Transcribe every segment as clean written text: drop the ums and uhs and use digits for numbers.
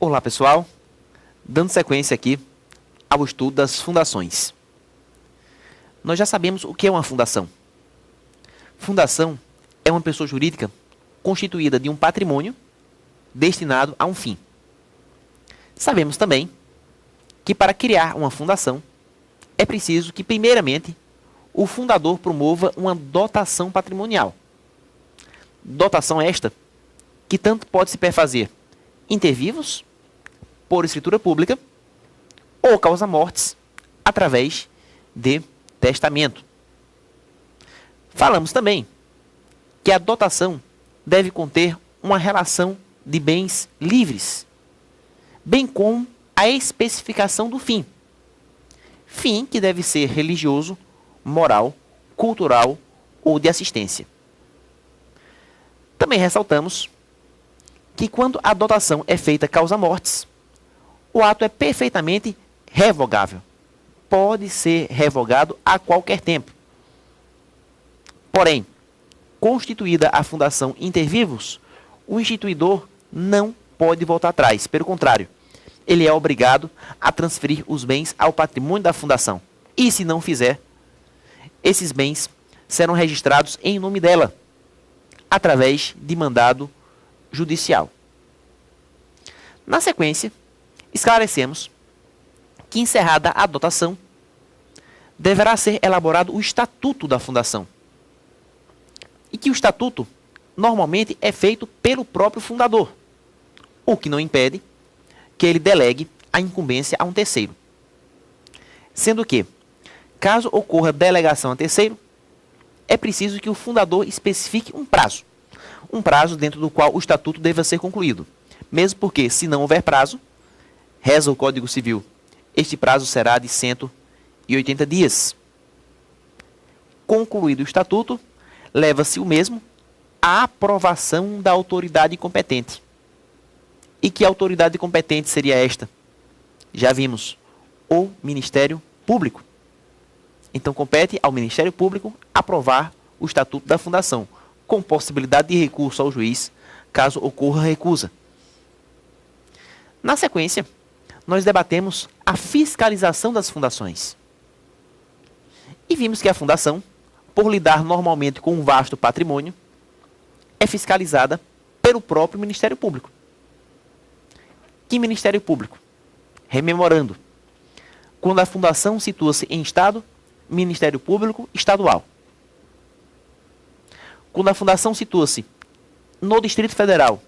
Olá pessoal, dando sequência aqui ao estudo das fundações. Nós já sabemos o que é uma fundação. Fundação é uma pessoa jurídica constituída de um patrimônio destinado a um fim. Sabemos também que para criar uma fundação é preciso que, primeiramente, o fundador promova uma dotação patrimonial. Dotação esta que tanto pode se perfazer inter vivos, por escritura pública, ou causa mortis, através de testamento. Falamos também que a dotação deve conter uma relação de bens livres, bem como a especificação do fim. Fim que deve ser religioso, moral, cultural ou de assistência. Também ressaltamos que quando a dotação é feita causa mortis, o ato é perfeitamente revogável. Pode ser revogado a qualquer tempo. Porém, constituída a fundação inter vivos, o instituidor não pode voltar atrás. Pelo contrário, ele é obrigado a transferir os bens ao patrimônio da fundação. E se não fizer, esses bens serão registrados em nome dela, através de mandado judicial. Na sequência, esclarecemos que, encerrada a dotação, deverá ser elaborado o estatuto da fundação. E que o estatuto normalmente é feito pelo próprio fundador, o que não impede que ele delegue a incumbência a um terceiro. Sendo que, caso ocorra delegação a terceiro, é preciso que o fundador especifique um prazo dentro do qual o estatuto deva ser concluído. Mesmo porque, se não houver prazo, reza o Código Civil, este prazo será de 180 dias. Concluído o estatuto, leva-se o mesmo à aprovação da autoridade competente. E que autoridade competente seria esta? Já vimos, o Ministério Público. Então compete ao Ministério Público aprovar o estatuto da fundação, com possibilidade de recurso ao juiz, caso ocorra recusa. Na sequência, nós debatemos a fiscalização das fundações. E vimos que a fundação, por lidar normalmente com um vasto patrimônio, é fiscalizada pelo próprio Ministério Público. Que Ministério Público? Rememorando, quando a fundação situa-se em Estado, Ministério Público Estadual. Quando a fundação situa-se no Distrito Federal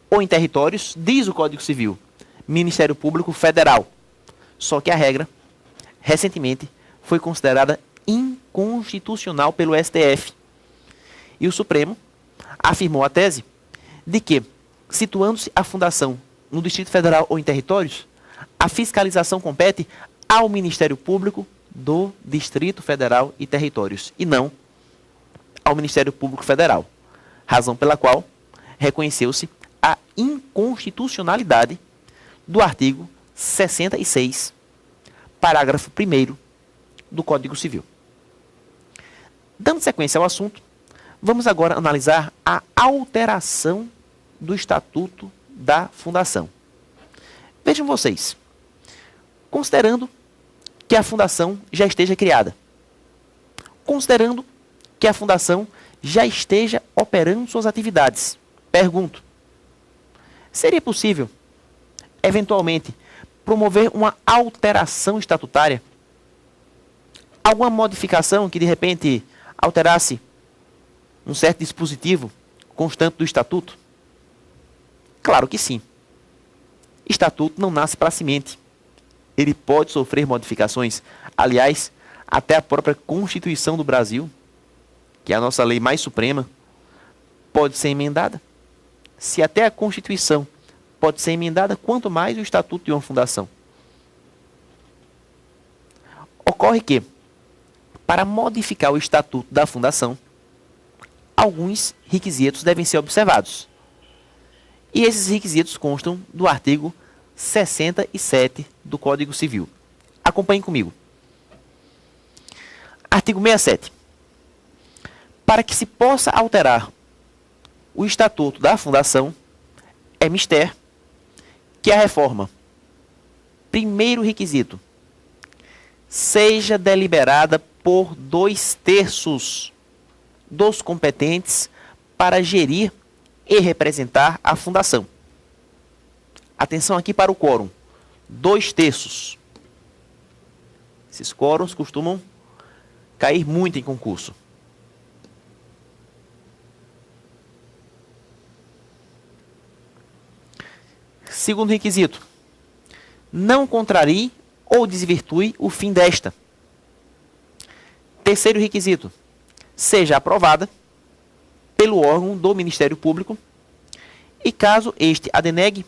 ou em territórios, diz o Código Civil, Ministério Público Federal. Só que a regra, recentemente, foi considerada inconstitucional pelo STF. E o Supremo afirmou a tese de que, situando-se a fundação no Distrito Federal ou em territórios, a fiscalização compete ao Ministério Público do Distrito Federal e territórios, e não ao Ministério Público Federal. Razão pela qual reconheceu-se a inconstitucionalidade do artigo 66, parágrafo 1º do Código Civil. Dando sequência ao assunto, vamos agora analisar a alteração do Estatuto da Fundação. Vejam vocês, considerando que a Fundação já esteja criada, considerando que a Fundação já esteja operando suas atividades, pergunto, seria possível, eventualmente, promover uma alteração estatutária? Alguma modificação que, de repente, alterasse um certo dispositivo constante do Estatuto? Claro que sim. Estatuto não nasce para semente. Ele pode sofrer modificações. Aliás, até a própria Constituição do Brasil, que é a nossa lei mais suprema, pode ser emendada. Se até a Constituição pode ser emendada, quanto mais o Estatuto de uma fundação. Ocorre que, para modificar o Estatuto da Fundação, alguns requisitos devem ser observados. E esses requisitos constam do artigo 67 do Código Civil. Acompanhem comigo. Artigo 67. Para que se possa alterar o Estatuto da Fundação, é mister que a reforma, primeiro requisito, seja deliberada por 2/3 dos competentes para gerir e representar a fundação. Atenção aqui para o quórum. 2/3. Esses quórums costumam cair muito em concurso. Segundo requisito, não contrarie ou desvirtue o fim desta. Terceiro requisito, seja aprovada pelo órgão do Ministério Público e, caso este a denegue,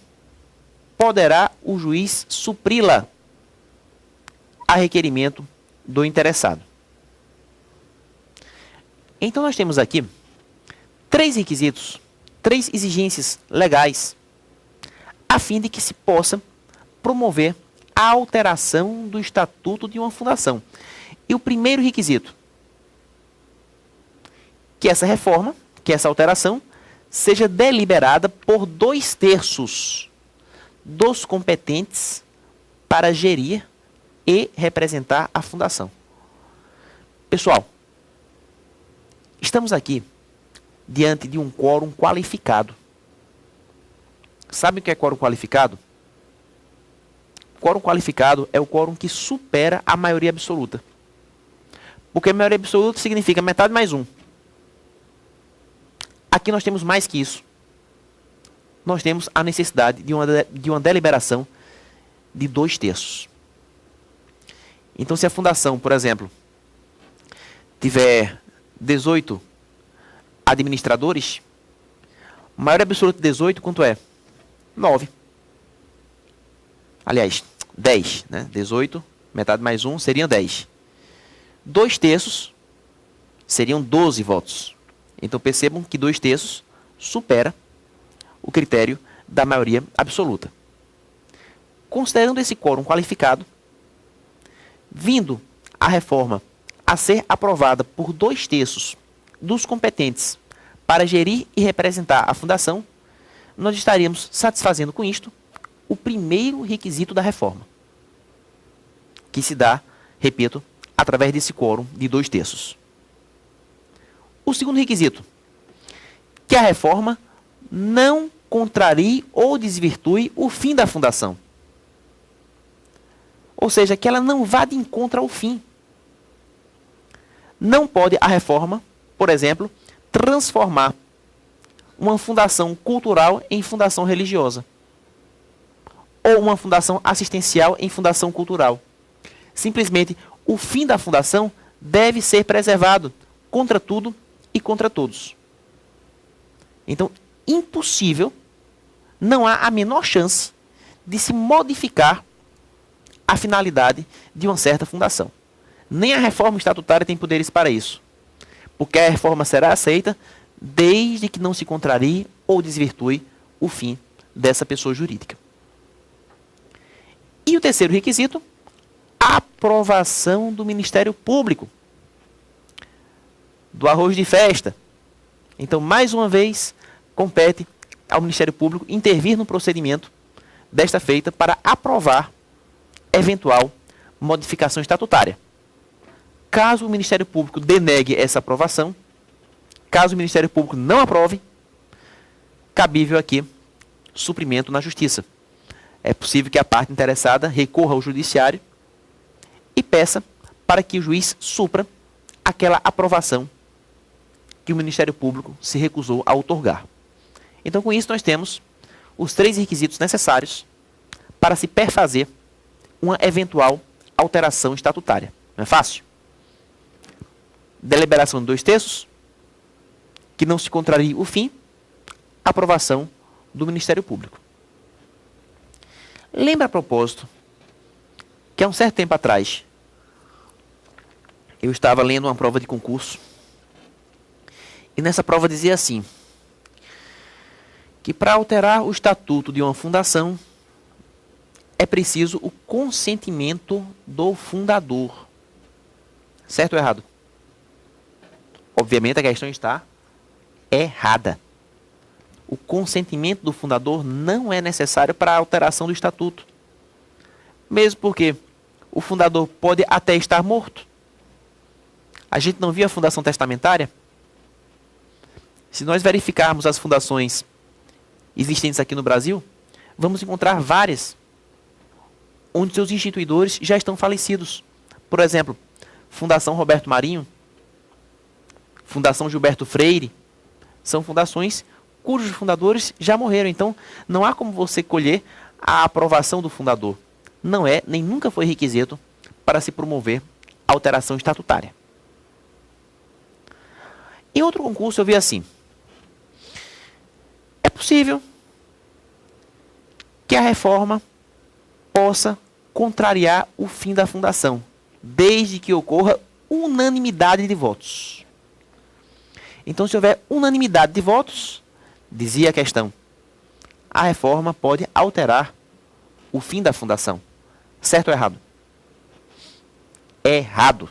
poderá o juiz supri-la a requerimento do interessado. Então nós temos aqui 3 requisitos, 3 exigências legais, a fim de que se possa promover a alteração do estatuto de uma fundação. E o primeiro requisito, que essa reforma, que essa alteração, seja deliberada por 2/3 dos competentes para gerir e representar a fundação. Pessoal, estamos aqui diante de um quórum qualificado. Sabe o que é quórum qualificado? Quórum qualificado é o quórum que supera a maioria absoluta. Porque a maioria absoluta significa metade mais 1. Aqui nós temos mais que isso. Nós temos a necessidade de uma deliberação de 2/3. Então, se a fundação, por exemplo, tiver 18 administradores, a maioria absoluta de 18, quanto é? 9. Aliás, 10, né? 18, metade mais 1, seriam 10. 2/3 seriam 12 votos. Então percebam que 2/3 supera o critério da maioria absoluta. Considerando esse quórum qualificado, vindo a reforma a ser aprovada por 2/3 dos competentes para gerir e representar a fundação, nós estaríamos satisfazendo com isto o primeiro requisito da reforma, que se dá, repito, através desse quórum de 2/3. O segundo requisito, que a reforma não contrarie ou desvirtue o fim da fundação. Ou seja, que ela não vá de encontro ao fim. Não pode a reforma, por exemplo, transformar uma fundação cultural em fundação religiosa. Ou uma fundação assistencial em fundação cultural. Simplesmente, o fim da fundação deve ser preservado contra tudo e contra todos. Então, impossível, não há a menor chance de se modificar a finalidade de uma certa fundação. Nem a reforma estatutária tem poderes para isso. Porque a reforma será aceita desde que não se contrarie ou desvirtue o fim dessa pessoa jurídica. E o terceiro requisito, a aprovação do Ministério Público. Do arroz de festa. Então, mais uma vez, compete ao Ministério Público intervir no procedimento desta feita para aprovar eventual modificação estatutária. Caso o Ministério Público denegue essa aprovação, caso o Ministério Público não aprove, cabível aqui suprimento na Justiça. É possível que a parte interessada recorra ao Judiciário e peça para que o juiz supra aquela aprovação que o Ministério Público se recusou a outorgar. Então, com isso, nós temos os 3 requisitos necessários para se perfazer uma eventual alteração estatutária. Não é fácil? Deliberação de 2/3, que não se contrarie o fim, aprovação do Ministério Público. Lembra a propósito que há um certo tempo atrás eu estava lendo uma prova de concurso e nessa prova dizia assim, que para alterar o estatuto de uma fundação é preciso o consentimento do fundador. Certo ou errado? Obviamente a questão está errada. o consentimento do fundador não é necessário para a alteração do estatuto. Mesmo porque o fundador pode até estar morto. A gente não viu a fundação testamentária? Se nós verificarmos as fundações existentes aqui no Brasil, vamos encontrar várias onde seus instituidores já estão falecidos. Por exemplo, Fundação Roberto Marinho, Fundação Gilberto Freire, são fundações cujos fundadores já morreram. Então, não há como você colher a aprovação do fundador. Não é, nem nunca foi requisito para se promover alteração estatutária. Em outro concurso eu vi assim: é possível que a reforma possa contrariar o fim da fundação, desde que ocorra unanimidade de votos. Então, se houver unanimidade de votos, dizia a questão, a reforma pode alterar o fim da fundação. Certo ou errado? Errado.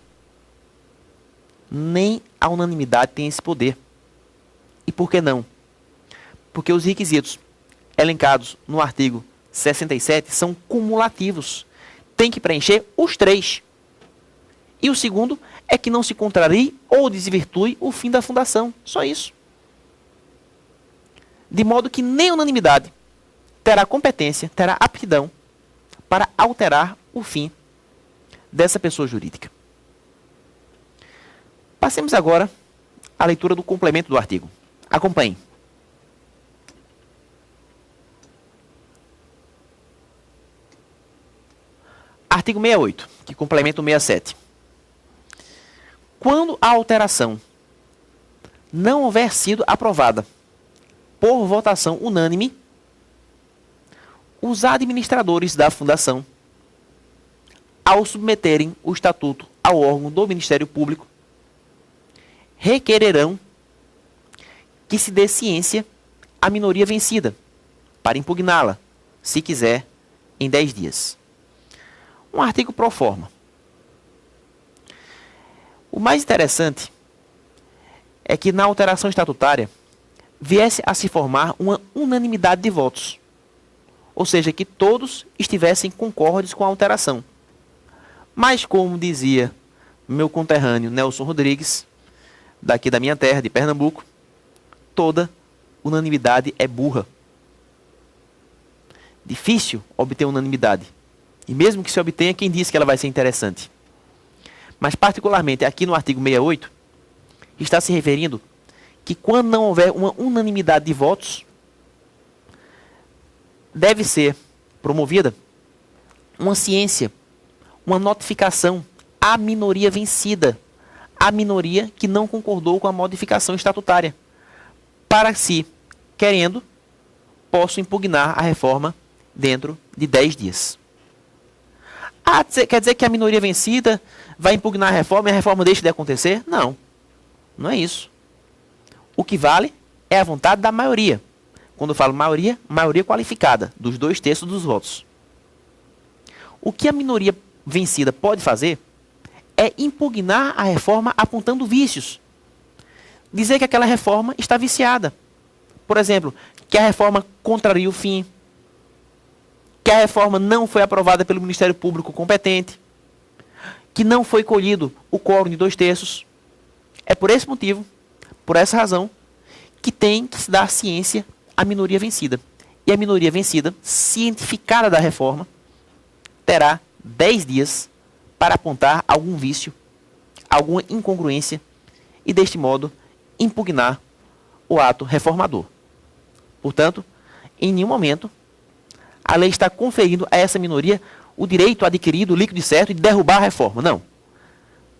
Nem a unanimidade tem esse poder. E por que não? Porque os requisitos elencados no artigo 67 são cumulativos. Tem que preencher os 3. E o segundo é que não se contrarie ou desvirtue o fim da fundação. Só isso. De modo que nem a unanimidade terá competência, terá aptidão para alterar o fim dessa pessoa jurídica. Passemos agora à leitura do complemento do artigo. Acompanhe. Artigo 68, que complementa o 67. Quando a alteração não houver sido aprovada por votação unânime, os administradores da fundação, ao submeterem o estatuto ao órgão do Ministério Público, requererão que se dê ciência à minoria vencida, para impugná-la, se quiser, em 10 dias. Um artigo pro forma. O mais interessante é que na alteração estatutária viesse a se formar uma unanimidade de votos. Ou seja, que todos estivessem concordes com a alteração. Mas, como dizia meu conterrâneo Nelson Rodrigues, daqui da minha terra, de Pernambuco, toda unanimidade é burra. Difícil obter unanimidade. E mesmo que se obtenha, quem disse que ela vai ser interessante? Mas, particularmente, aqui no artigo 68, está se referindo que quando não houver uma unanimidade de votos, deve ser promovida uma ciência, uma notificação à minoria vencida, à minoria que não concordou com a modificação estatutária, para se, querendo, possa impugnar a reforma dentro de 10 dias. Quer dizer que a minoria vencida vai impugnar a reforma e a reforma deixa de acontecer? Não, não é isso. O que vale é a vontade da maioria. Quando eu falo maioria, maioria qualificada, dos 2/3 dos votos. O que a minoria vencida pode fazer é impugnar a reforma apontando vícios. Dizer que aquela reforma está viciada. Por exemplo, que a reforma contraria o fim, que a reforma não foi aprovada pelo Ministério Público competente, que não foi colhido o quórum de 2/3. É por esse motivo, por essa razão, que tem que se dar ciência à minoria vencida. E a minoria vencida, cientificada da reforma, terá 10 dias para apontar algum vício, alguma incongruência e, deste modo, impugnar o ato reformador. Portanto, em nenhum momento, a lei está conferindo a essa minoria o direito adquirido, líquido e certo, de derrubar a reforma. Não.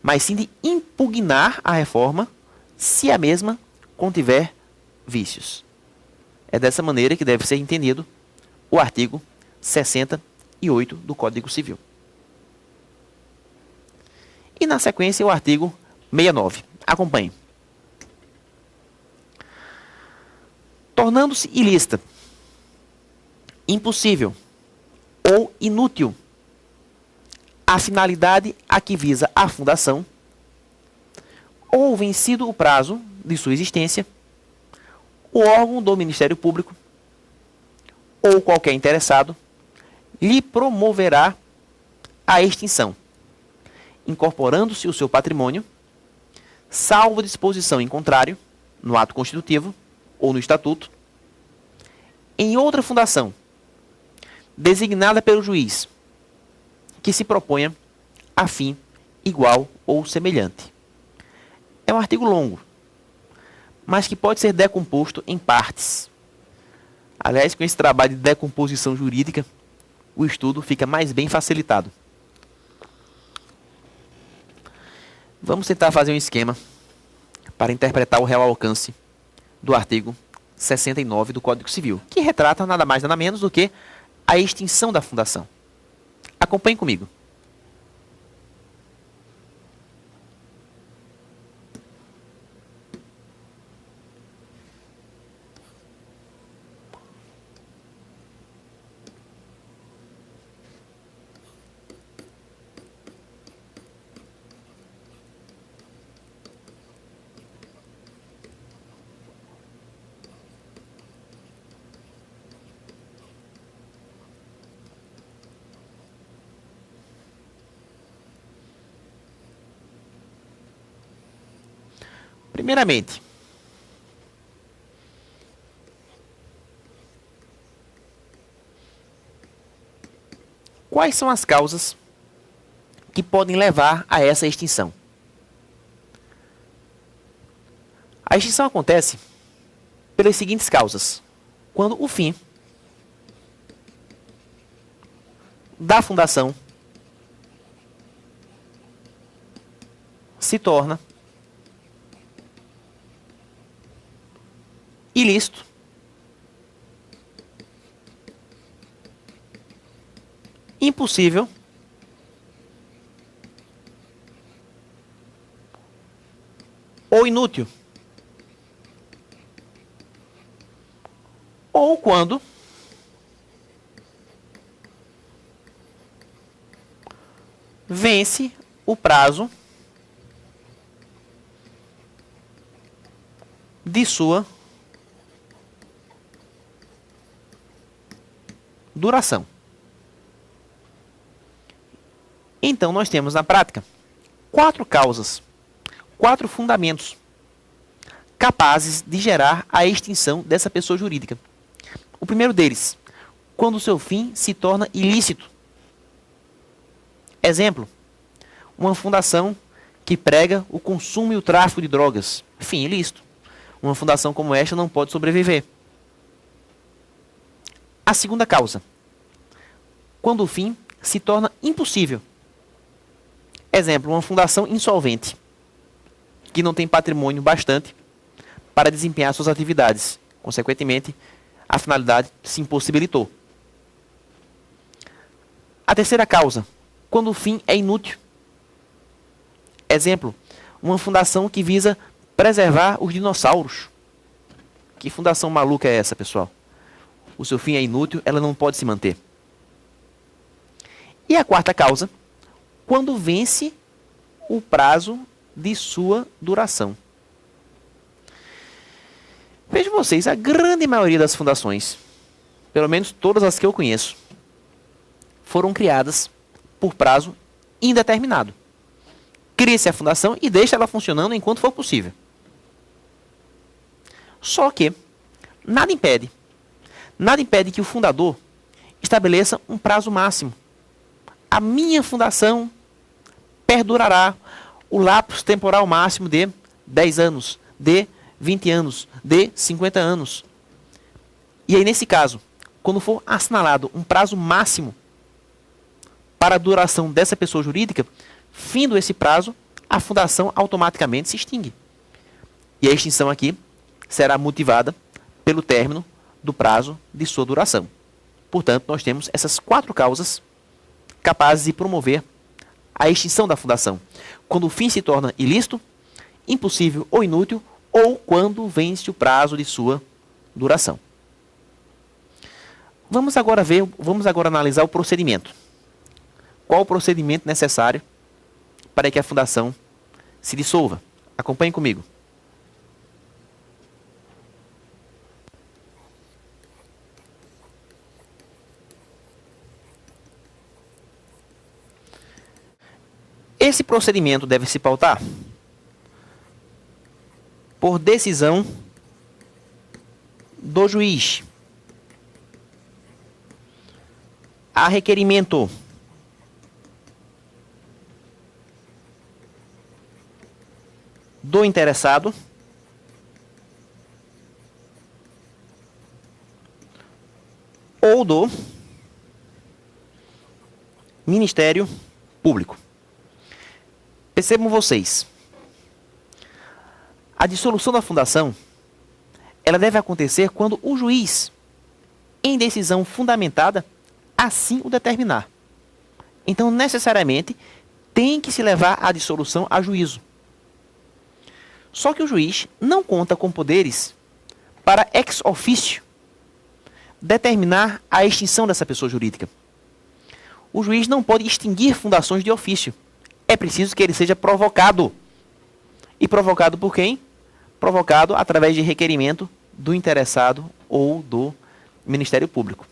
Mas sim de impugnar a reforma se a mesma contiver vícios. É dessa maneira que deve ser entendido o artigo 68 do Código Civil. E na sequência o artigo 69. Acompanhe. Tornando-se ilícita, impossível ou inútil a finalidade a que visa a fundação, ou vencido o prazo de sua existência, o órgão do Ministério Público ou qualquer interessado lhe promoverá a extinção, incorporando-se o seu patrimônio, salvo disposição em contrário, no ato constitutivo ou no estatuto, em outra fundação, designada pelo juiz, que se proponha a fim igual ou semelhante. É um artigo longo, mas que pode ser decomposto em partes. Aliás, com esse trabalho de decomposição jurídica, o estudo fica mais bem facilitado. Vamos tentar fazer um esquema para interpretar o real alcance do artigo 69 do Código Civil, que retrata nada mais nada menos do que a extinção da fundação. Acompanhe comigo. Primeiramente, quais são as causas que podem levar a essa extinção? A extinção acontece pelas seguintes causas: quando o fim da fundação se torna ilícito, impossível ou inútil, ou quando vence o prazo de sua duração. Então, nós temos na prática 4 causas, 4 fundamentos capazes de gerar a extinção dessa pessoa jurídica. O primeiro deles, quando o seu fim se torna ilícito. Exemplo, uma fundação que prega o consumo e o tráfico de drogas. Fim ilícito. Uma fundação como esta não pode sobreviver. A segunda causa, quando o fim se torna impossível. Exemplo, uma fundação insolvente, que não tem patrimônio bastante para desempenhar suas atividades. Consequentemente, a finalidade se impossibilitou. A terceira causa, quando o fim é inútil. Exemplo, uma fundação que visa preservar os dinossauros. Que fundação maluca é essa, pessoal? O seu fim é inútil, ela não pode se manter. E a quarta causa, quando vence o prazo de sua duração. Vejam vocês, a grande maioria das fundações, pelo menos todas as que eu conheço, foram criadas por prazo indeterminado. Cria-se a fundação e deixa ela funcionando enquanto for possível. Só que nada impede que o fundador estabeleça um prazo máximo. A minha fundação perdurará o lapso temporal máximo de 10 anos, de 20 anos, de 50 anos. E aí, nesse caso, quando for assinalado um prazo máximo para a duração dessa pessoa jurídica, findo esse prazo, a fundação automaticamente se extingue. E a extinção aqui será motivada pelo término do prazo de sua duração. Portanto, nós temos essas 4 causas capazes de promover a extinção da fundação. Quando o fim se torna ilícito, impossível ou inútil, ou quando vence o prazo de sua duração. Vamos agora analisar o procedimento. Qual o procedimento necessário para que a fundação se dissolva? Acompanhe comigo. Esse procedimento deve se pautar por decisão do juiz, a requerimento do interessado ou do Ministério Público. Percebam vocês, a dissolução da fundação, ela deve acontecer quando o juiz, em decisão fundamentada, assim o determinar. Então, necessariamente, tem que se levar a dissolução a juízo. Só que o juiz não conta com poderes para ex officio determinar a extinção dessa pessoa jurídica. O juiz não pode extinguir fundações de ofício. É preciso que ele seja provocado. E provocado por quem? Provocado através de requerimento do interessado ou do Ministério Público.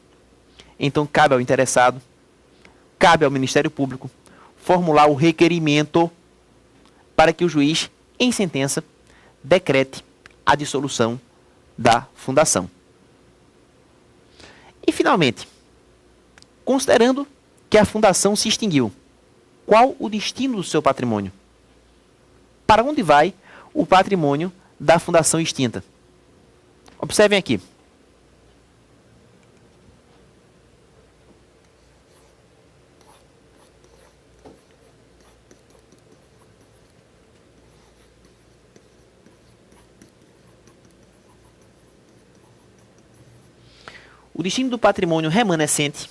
Então, cabe ao interessado, cabe ao Ministério Público formular o requerimento para que o juiz, em sentença, decrete a dissolução da fundação. E, finalmente, considerando que a fundação se extinguiu, qual o destino do seu patrimônio? Para onde vai o patrimônio da fundação extinta? Observem aqui. O destino do patrimônio remanescente,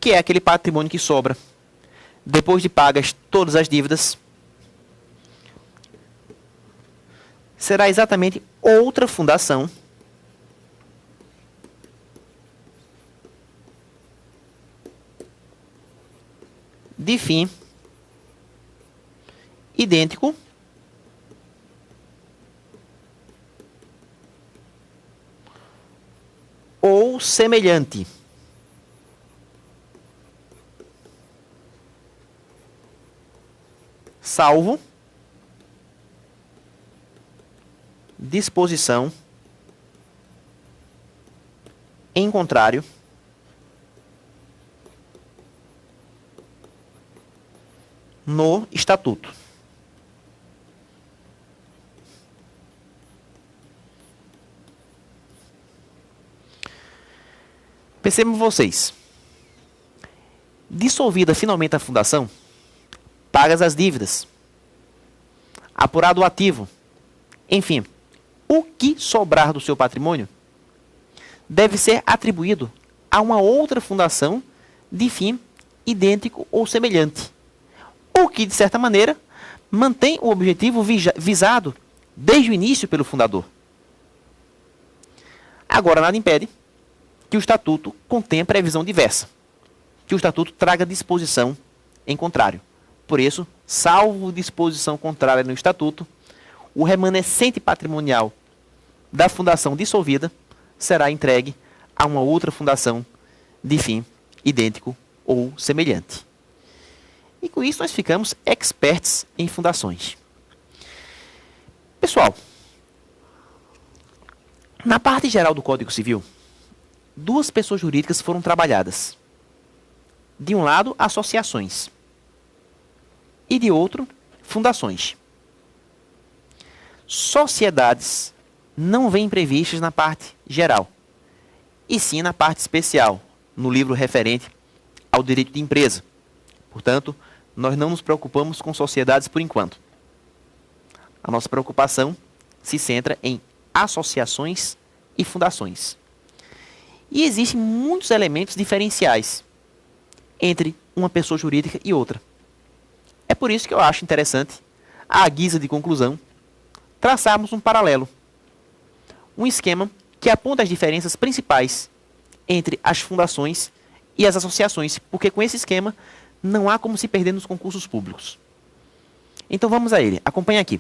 que é aquele patrimônio que sobra depois de pagas todas as dívidas, será exatamente outra fundação de fim idêntico ou semelhante, salvo disposição em contrário no estatuto. Percebam vocês, dissolvida finalmente a fundação, pagas as dívidas, apurado o ativo, enfim, o que sobrar do seu patrimônio deve ser atribuído a uma outra fundação de fim idêntico ou semelhante, o que, de certa maneira, mantém o objetivo visado desde o início pelo fundador. Agora, nada impede que o estatuto contenha previsão diversa, que o estatuto traga disposição em contrário. Por isso, salvo disposição contrária no estatuto, o remanescente patrimonial da fundação dissolvida será entregue a uma outra fundação de fim idêntico ou semelhante. E com isso nós ficamos experts em fundações. Pessoal, na parte geral do Código Civil, duas pessoas jurídicas foram trabalhadas. De um lado, associações. E de outro, fundações. Sociedades não vêm previstas na parte geral, e sim na parte especial, no livro referente ao direito de empresa. Portanto, nós não nos preocupamos com sociedades por enquanto. A nossa preocupação se centra em associações e fundações. E existem muitos elementos diferenciais entre uma pessoa jurídica e outra. É por isso que eu acho interessante, à guisa de conclusão, traçarmos um paralelo. Um esquema que aponta as diferenças principais entre as fundações e as associações, porque com esse esquema não há como se perder nos concursos públicos. Então vamos a ele. Acompanhe aqui.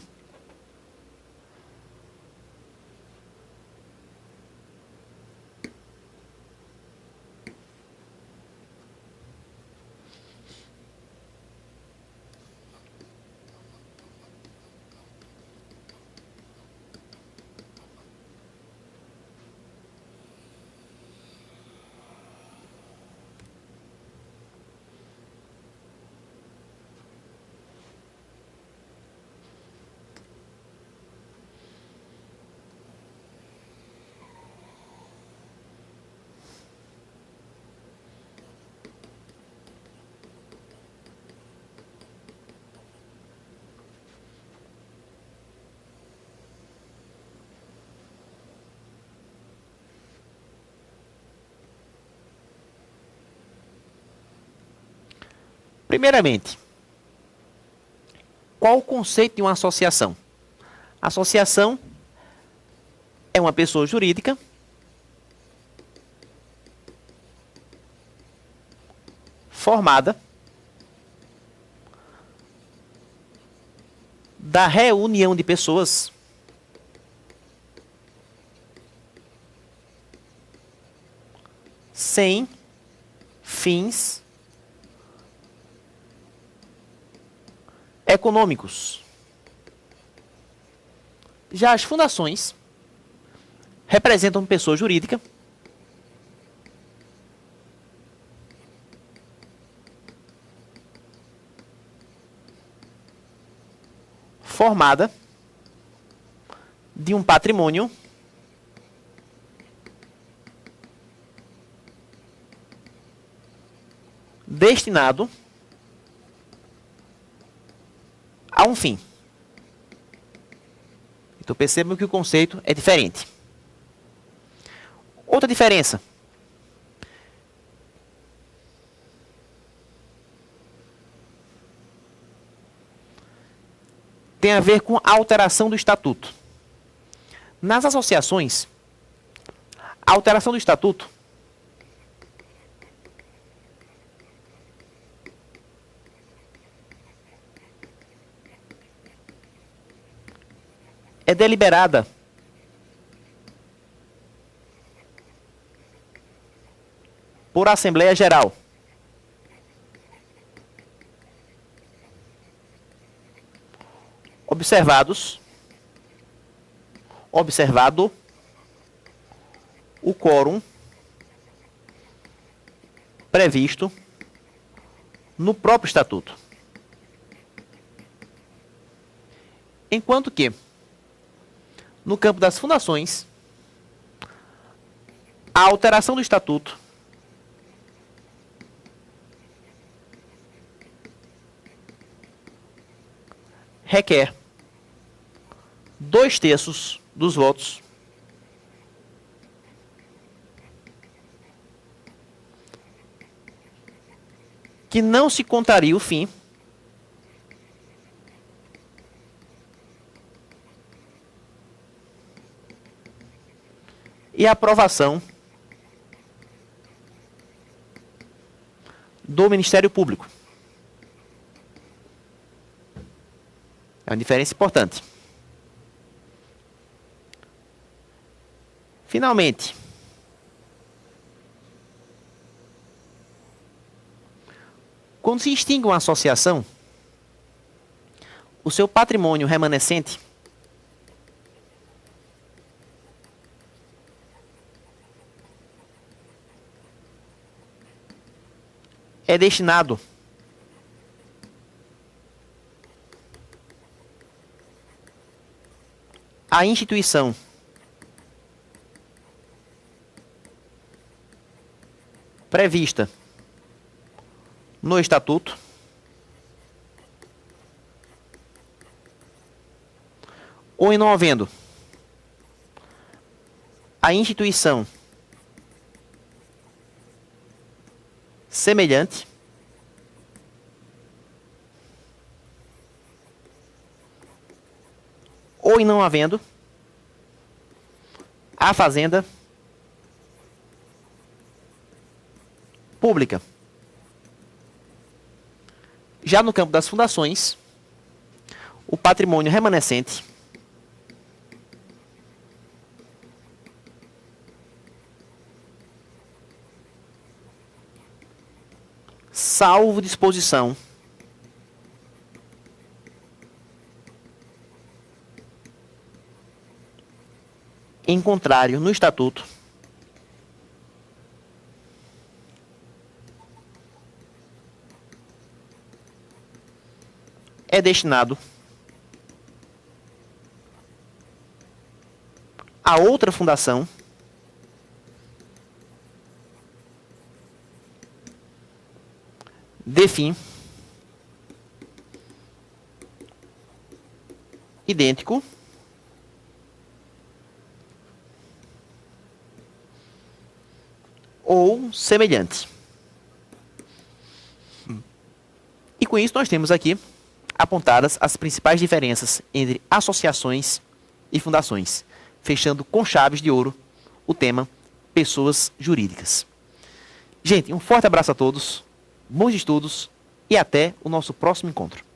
Primeiramente, qual o conceito de uma associação? Associação é uma pessoa jurídica formada da reunião de pessoas sem fins econômicos. Já as fundações representam pessoa jurídica formada de um patrimônio destinado a um fim. Então percebam que o conceito é diferente. Outra diferença. Tem a ver com a alteração do estatuto. Nas associações, a alteração do estatuto é deliberada por Assembleia Geral. Observado o quórum previsto no próprio estatuto. Enquanto que, no campo das fundações, a alteração do estatuto requer 2/3 dos votos que não se contraria o fim e a aprovação do Ministério Público. É uma diferença importante. Finalmente, quando se extingue uma associação, o seu patrimônio remanescente é destinado à instituição prevista no estatuto, ou em não havendo a instituição semelhante, ou em não havendo a fazenda pública. Já no campo das fundações, o patrimônio remanescente salvo disposição em contrário no estatuto, é destinado a outra fundação de fim idêntico ou semelhante. com isso, nós temos aqui apontadas as principais diferenças entre associações e fundações, fechando com chaves de ouro o tema pessoas jurídicas. Gente, um forte abraço a todos, bons estudos e até o nosso próximo encontro.